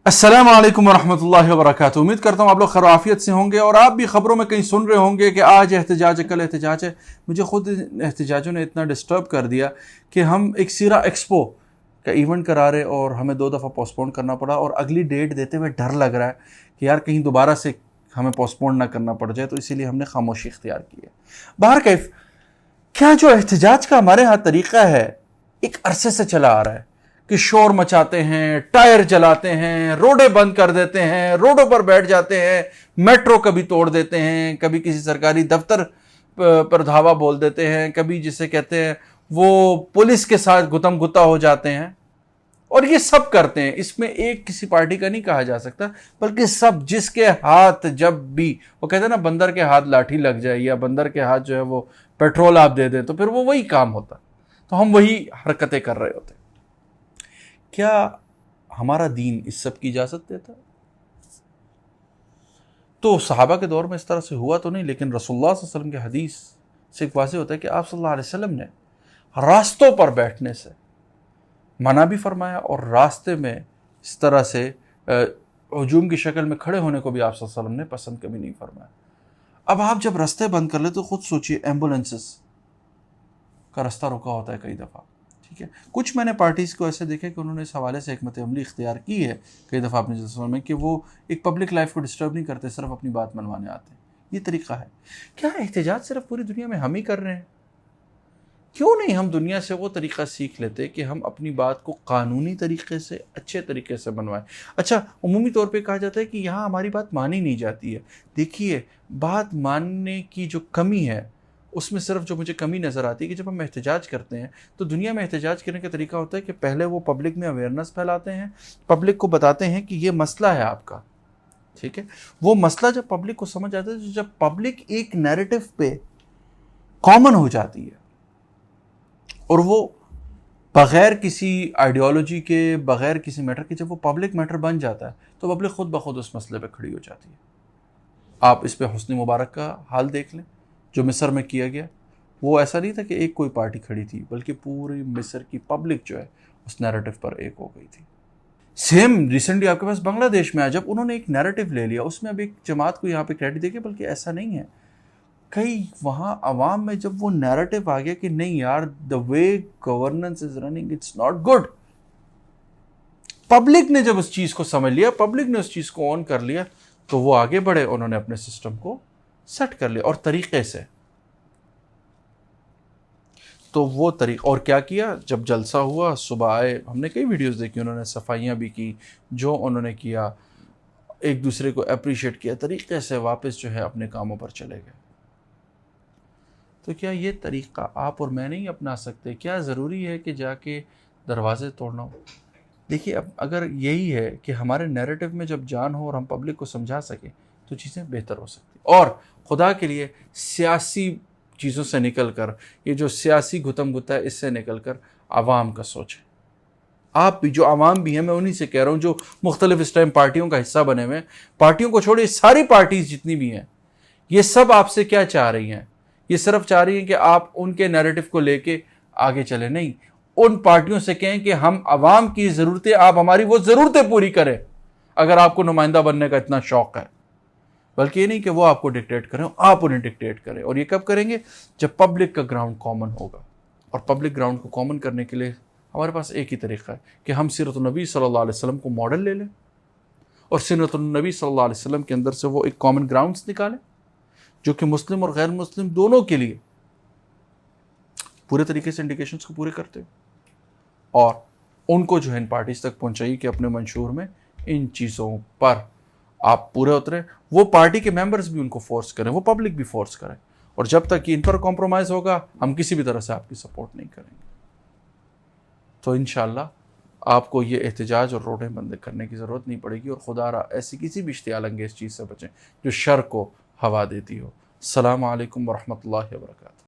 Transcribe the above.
السلام علیکم ورحمۃ اللہ وبرکاتہ۔ امید کرتا ہوں آپ لوگ خیریت سے ہوں گے اور آپ بھی خبروں میں کہیں سن رہے ہوں گے کہ آج احتجاج ہے، کل احتجاج ہے۔ مجھے خود احتجاجوں نے اتنا ڈسٹرب کر دیا کہ ہم ایک سیرا ایکسپو کا ایونٹ کرا رہے اور ہمیں 2 دفعہ پوسٹ پون کرنا پڑا، اور اگلی ڈیٹ دیتے ہوئے ڈر لگ رہا ہے کہ یار کہیں دوبارہ سے ہمیں پوسٹ پون نہ کرنا پڑ جائے، تو اسی لیے ہم نے خاموشی اختیار کی ہے۔ بہرکیف کیا جو احتجاج کا ہمارے ہاں طریقہ ہے ایک عرصے سے چلا آ رہا ہے کہ شور مچاتے ہیں، ٹائر جلاتے ہیں، روڈیں بند کر دیتے ہیں، روڈوں پر بیٹھ جاتے ہیں، میٹرو کبھی توڑ دیتے ہیں، کبھی کسی سرکاری دفتر پر دھاوا بول دیتے ہیں، کبھی جسے کہتے ہیں وہ پولیس کے ساتھ گتم گتا ہو جاتے ہیں، اور یہ سب کرتے ہیں۔ اس میں ایک کسی پارٹی کا نہیں کہا جا سکتا، بلکہ سب جس کے ہاتھ جب بھی وہ کہتے ہیں نا بندر کے ہاتھ لاٹھی لگ جائے یا بندر کے ہاتھ جو ہے وہ پیٹرول آپ دے دیں تو پھر وہ وہی کام ہوتا، تو ہم وہی حرکتیں کر رہے ہوتے۔ کیا ہمارا دین اس سب کی اجازت دیتا؟ تو صحابہ کے دور میں اس طرح سے ہوا تو نہیں، لیکن رسول اللہ صلی اللہ علیہ وسلم کے حدیث سے ایک واضح ہوتا ہے کہ آپ صلی اللہ علیہ وسلم نے راستوں پر بیٹھنے سے منع بھی فرمایا، اور راستے میں اس طرح سے ہجوم کی شکل میں کھڑے ہونے کو بھی آپ صلی اللہ علیہ وسلم نے پسند کبھی نہیں فرمایا۔ اب آپ جب راستے بند کر لیں تو خود سوچئے، ایمبولینسز کا راستہ رکا ہوتا ہے کئی دفعہ، ٹھیک ہے۔ کچھ میں نے پارٹیز کو ایسے دیکھے کہ انہوں نے اس حوالے سے حکمت عملی اختیار کی ہے کئی دفعہ اپنے جلسوں میں کہ وہ ایک پبلک لائف کو ڈسٹرب نہیں کرتے، صرف اپنی بات منوانے آتے ہیں۔ یہ طریقہ ہے۔ کیا احتجاج صرف پوری دنیا میں ہم ہی کر رہے ہیں؟ کیوں نہیں ہم دنیا سے وہ طریقہ سیکھ لیتے کہ ہم اپنی بات کو قانونی طریقے سے، اچھے طریقے سے منوائیں؟ اچھا، عمومی طور پہ کہا جاتا ہے کہ یہاں ہماری بات مانی نہیں جاتی ہے۔ دیکھیے، بات ماننے کی جو کمی ہے اس میں صرف جو مجھے کمی نظر آتی ہے کہ جب ہم احتجاج کرتے ہیں تو دنیا میں احتجاج کرنے کا طریقہ ہوتا ہے کہ پہلے وہ پبلک میں اویئرنیس پھیلاتے ہیں، پبلک کو بتاتے ہیں کہ یہ مسئلہ ہے آپ کا، ٹھیک ہے۔ وہ مسئلہ جب پبلک کو سمجھ آتا ہے، جب پبلک ایک نیریٹو پہ کامن ہو جاتی ہے اور وہ بغیر کسی آئیڈیالوجی کے، بغیر کسی میٹر کے، جب وہ پبلک میٹر بن جاتا ہے تو پبلک خود بخود اس مسئلے پہ کھڑی ہو جاتی ہے۔ آپ اس پہ حسنی مبارک کا حال دیکھ لیں جو مصر میں کیا گیا۔ وہ ایسا نہیں تھا کہ ایک کوئی پارٹی کھڑی تھی، بلکہ پوری مصر کی پبلک جو ہے اس نیریٹو پر ایک ہو گئی تھی۔ سیم ریسنٹلی آپ کے پاس بنگلہ دیش میں آیا، جب انہوں نے ایک نیریٹو لے لیا، اس میں اب ایک جماعت کو یہاں پہ کریڈٹ دے کے، بلکہ ایسا نہیں ہے، کئی وہاں عوام میں جب وہ نیریٹو آ گیا کہ نہیں یار، the way governance is running it's not good، public نے جب اس چیز کو سمجھ لیا، پبلک نے اس چیز کو آن کر لیا، تو وہ آگے بڑھے، انہوں نے اپنے سسٹم کو سیٹ کر لیا اور طریقے سے۔ تو وہ طریقہ، اور کیا کیا، جب جلسہ ہوا صبح آئے، ہم نے کئی ویڈیوز دیکھی، انہوں نے صفائیاں بھی کی، جو انہوں نے کیا، ایک دوسرے کو اپریشیٹ کیا، طریقے سے واپس جو ہے اپنے کاموں پر چلے گئے۔ تو کیا یہ طریقہ آپ اور میں نہیں اپنا سکتے؟ کیا ضروری ہے کہ جا کے دروازے توڑنا ہو؟ دیکھیے، اب اگر یہی ہے کہ ہمارے نیریٹو میں جب جان ہو اور ہم پبلک کو سمجھا سکیں تو چیزیں بہتر ہو سکتی، اور خدا کے لیے سیاسی چیزوں سے نکل کر، یہ جو سیاسی گتم گتا ہے، اس سے نکل کر عوام کا سوچیں۔ آپ بھی جو عوام بھی ہیں، میں انہی سے کہہ رہا ہوں جو مختلف اس ٹائم پارٹیوں کا حصہ بنے ہوئے ہیں، پارٹیوں کو چھوڑے، ساری پارٹیز جتنی بھی ہیں، یہ سب آپ سے کیا چاہ رہی ہیں؟ یہ صرف چاہ رہی ہیں کہ آپ ان کے نیریٹو کو لے کے آگے چلیں۔ نہیں، ان پارٹیوں سے کہیں کہ ہم عوام کی ضرورتیں، آپ ہماری وہ ضرورتیں پوری کریں، اگر آپ کو نمائندہ بننے کا اتنا شوق ہے، بلکہ یہ نہیں کہ وہ آپ کو ڈکٹیٹ کریں، آپ انہیں ڈکٹیٹ کریں۔ اور یہ کب کریں گے؟ جب پبلک کا گراؤنڈ کامن ہوگا، اور پبلک گراؤنڈ کو کامن کرنے کے لیے ہمارے پاس ایک ہی طریقہ ہے کہ ہم سیرت النبی صلی اللہ علیہ وسلم کو ماڈل لے لیں، اور سیرت النبی صلی اللہ علیہ وسلم کے اندر سے وہ ایک کامن گراؤنڈز نکالیں جو کہ مسلم اور غیر مسلم دونوں کے لیے پورے طریقے سے انڈیکیشنز کو پورے کرتے ہو، اور ان کو جو ہے ان پارٹیز تک پہنچائیے کہ اپنے منشور میں ان چیزوں پر آپ پورے اتریں۔ وہ پارٹی کے ممبرز بھی ان کو فورس کریں، وہ پبلک بھی فورس کریں، اور جب تک ان پر کمپرومائز ہوگا، ہم کسی بھی طرح سے آپ کی سپورٹ نہیں کریں گے۔ تو انشاءاللہ آپ کو یہ احتجاج اور روڈیں بند کرنے کی ضرورت نہیں پڑے گی، اور خدا را ایسی کسی بھی اشتعال انگیز چیز سے بچیں جو شر کو ہوا دیتی ہو۔ السلام علیکم ورحمۃ اللہ وبرکاتہ۔